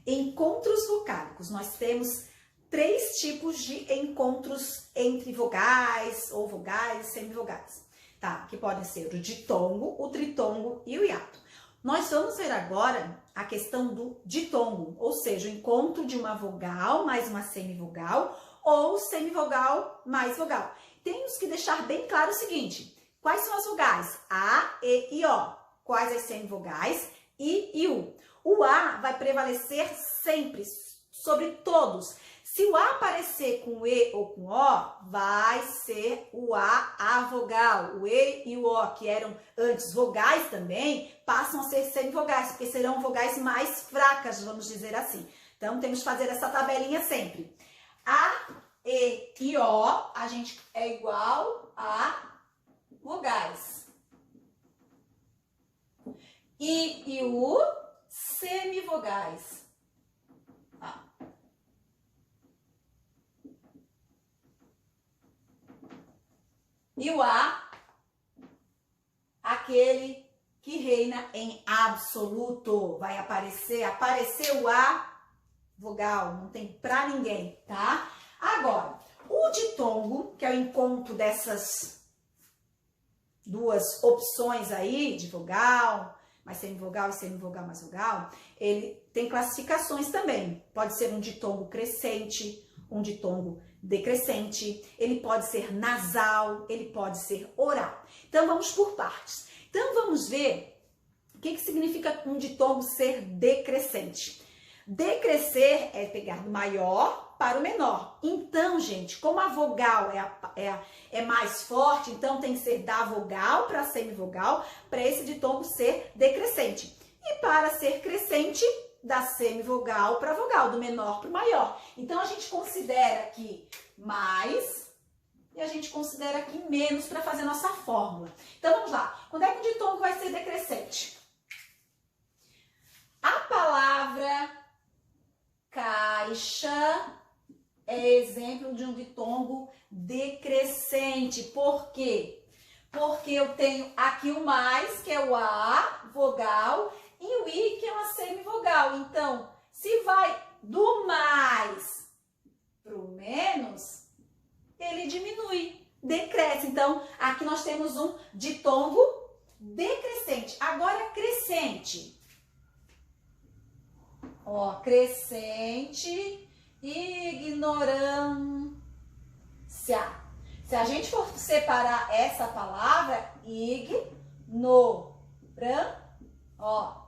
Encontros vocálicos. Nós temos 3 tipos de encontros entre vogais ou vogais e semivogais, tá? Que podem ser o ditongo, o tritongo e o hiato. Nós vamos ver agora a questão do ditongo, ou seja, o encontro de uma vogal mais uma semivogal ou semivogal mais vogal. Temos que deixar bem claro o seguinte: quais são as vogais? A, E e O. Quais as semivogais? I e U. O A vai prevalecer sempre sobre todos. Se o A aparecer com E ou com O, vai ser o A vogal. O E e o O, que eram antes vogais também, passam a ser semivogais, porque serão vogais mais fracas, vamos dizer assim. Então, temos que fazer essa tabelinha sempre. A, E e O, a gente é igual a vogais. I e U, semivogais. E o A, aquele que reina em absoluto. Vai apareceu o A vogal, não tem pra ninguém, tá? Agora, o ditongo, que é o encontro dessas 2 opções aí, de vogal, mais semivogal e semivogal mais vogal, ele tem classificações também. Pode ser um ditongo crescente, um ditongo decrescente, ele pode ser nasal, ele pode ser oral. Então, vamos por partes. Então, vamos ver o que significa um ditongo ser decrescente. Decrescer é pegar do maior para o menor. Então, gente, como a vogal é mais forte, então tem que ser da vogal para a semivogal, para esse ditongo ser decrescente. E para ser crescente, da semivogal para vogal, do menor para o maior. Então, a gente considera aqui mais e a gente considera aqui menos para fazer nossa fórmula. Então, vamos lá. Quando é que o ditongo vai ser decrescente? A palavra caixa é exemplo de um ditongo decrescente. Por quê? Porque eu tenho aqui o mais, que é o A, vogal, e o I, que é uma semivogal. Então, se vai do mais para o menos, ele diminui, decresce. Então, aqui nós temos um ditongo decrescente. Agora, crescente. Ó, crescente, ignorância. Se a gente for separar essa palavra, ó.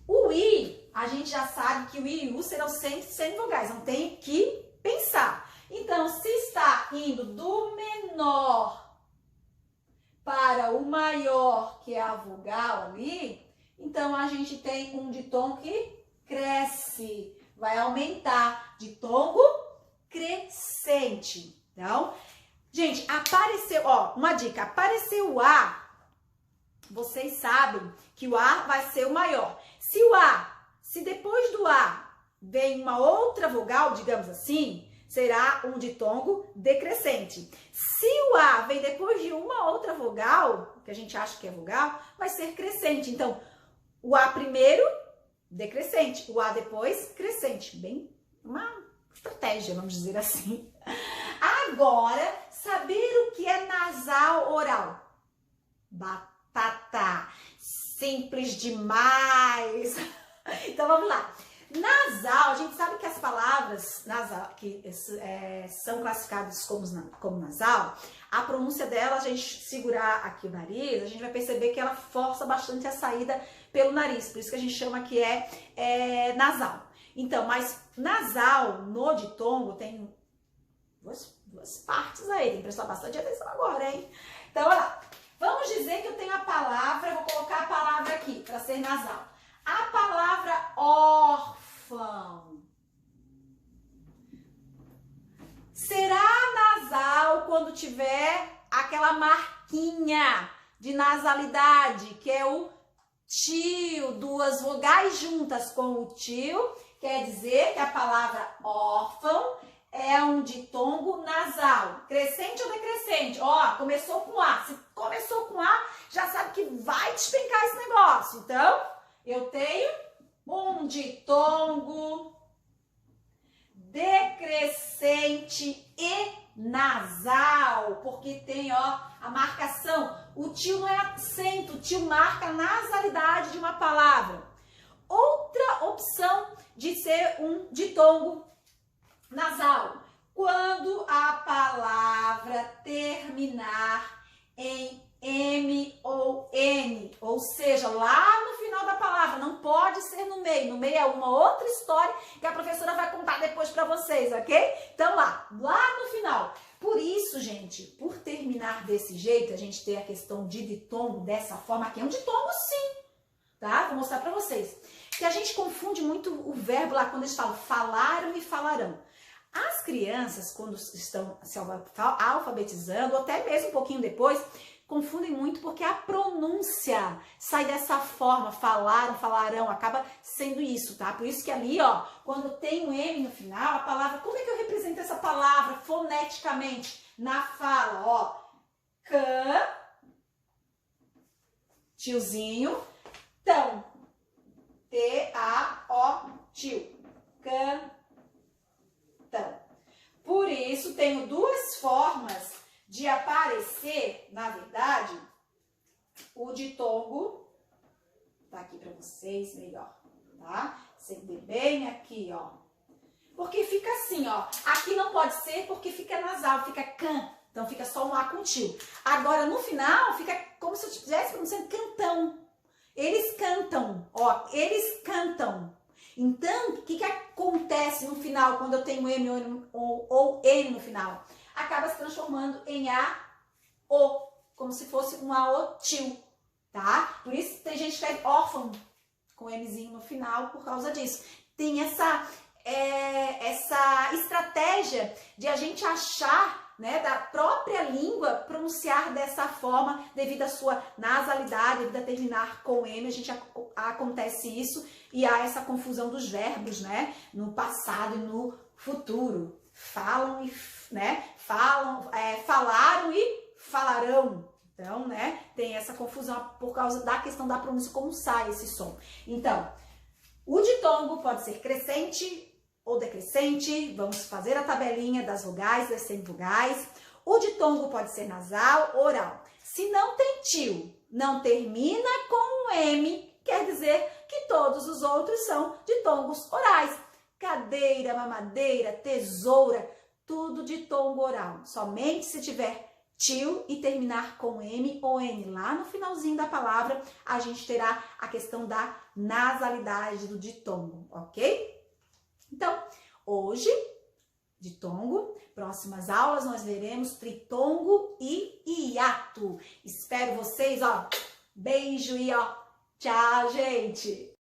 O I, a gente já sabe que o I e o U serão sempre semivogais, não tem que pensar. Então, se está indo do menor para o maior, que é a vogal ali, então a gente tem um ditongo que cresce, vai aumentar, ditongo crescente. Então, gente, apareceu, ó, uma dica, apareceu o A, vocês sabem que o A vai ser o maior. Se depois do A vem uma outra vogal, digamos assim, será um ditongo decrescente. Se o A vem depois de uma outra vogal, que a gente acha que é vogal, vai ser crescente. Então, o A primeiro, decrescente. O A depois, crescente. Bem, uma estratégia, vamos dizer assim. Agora, saber o que é nasal oral. Batata. Simples demais. Então, vamos lá. Nasal, a gente sabe que as palavras nasal, que são classificadas como nasal, a pronúncia dela, a gente segurar aqui o nariz, a gente vai perceber que ela força bastante a saída pelo nariz, por isso que a gente chama que é nasal. Então, mas nasal no ditongo tem duas partes aí, tem que prestar bastante atenção agora, hein? Então, olha lá. Vamos dizer que eu tenho a palavra, vou colocar a palavra aqui para ser nasal. A palavra órfão será nasal quando tiver aquela marquinha de nasalidade, que é o tio, 2 vogais juntas com o tio, quer dizer que a palavra órfão é um ditongo nasal. Crescente ou decrescente? Ó, começou com A. Se começou com A, já sabe que vai despencar esse negócio. Então, eu tenho Um ditongo decrescente e nasal, porque tem, ó, a marcação. O tio não é acento, o tio marca a nasalidade de uma palavra. Outra opção de ser um ditongo nasal, quando a palavra terminar em M ou N, ou seja, lá no final da palavra, não pode ser no meio. No meio é uma outra história que a professora vai contar depois para vocês, ok? Então lá no final. Por isso, gente, por terminar desse jeito, a gente tem a questão de ditongo dessa forma, aqui é um ditongo sim, tá? Vou mostrar para vocês. Que a gente confunde muito o verbo lá quando eles falam falaram e falarão. As crianças, quando estão se alfabetizando, ou até mesmo um pouquinho depois, confundem muito porque a pronúncia sai dessa forma, falaram, falarão, acaba sendo isso, tá? Por isso que ali, ó, quando tem um M no final, a palavra, como é que eu represento essa palavra foneticamente na fala, ó? Cã, tiozinho, tão, T-A-O, tio, cantão. Por isso, tenho duas formas de aparecer, na verdade, o ditongo, tá aqui para vocês melhor, tá? Sempre bem aqui, ó. Porque fica assim, ó. Aqui não pode ser porque fica nasal, fica can. Então fica só um A com tio. Agora no final fica como se eu estivesse pronunciando cantão. Eles cantam, ó. Eles cantam. Então, o que acontece no final quando eu tenho M ou N no final? Acaba se transformando em A-O, como se fosse um A-O tio, tá? Por isso tem gente que é órfão com Mzinho no final por causa disso. Tem essa estratégia de a gente achar, né, da própria língua pronunciar dessa forma devido à sua nasalidade, devido a terminar com M, a gente acontece isso e há essa confusão dos verbos, né, no passado e no futuro. Falam e, né, falaram e falarão. Então, né, tem essa confusão por causa da questão da pronúncia, como sai esse som. Então, o ditongo pode ser crescente ou decrescente. Vamos fazer a tabelinha das vogais, das semivogais. O ditongo pode ser nasal, oral. Se não tem tio, não termina com um M, quer dizer que todos os outros são ditongos orais. Cadeira, mamadeira, tesoura, tudo ditongo oral. Somente se tiver tio e terminar com M ou N lá no finalzinho da palavra, a gente terá a questão da nasalidade do ditongo, ok? Então, hoje, ditongo, próximas aulas nós veremos tritongo e hiato. Espero vocês, ó, beijo e ó, tchau, gente!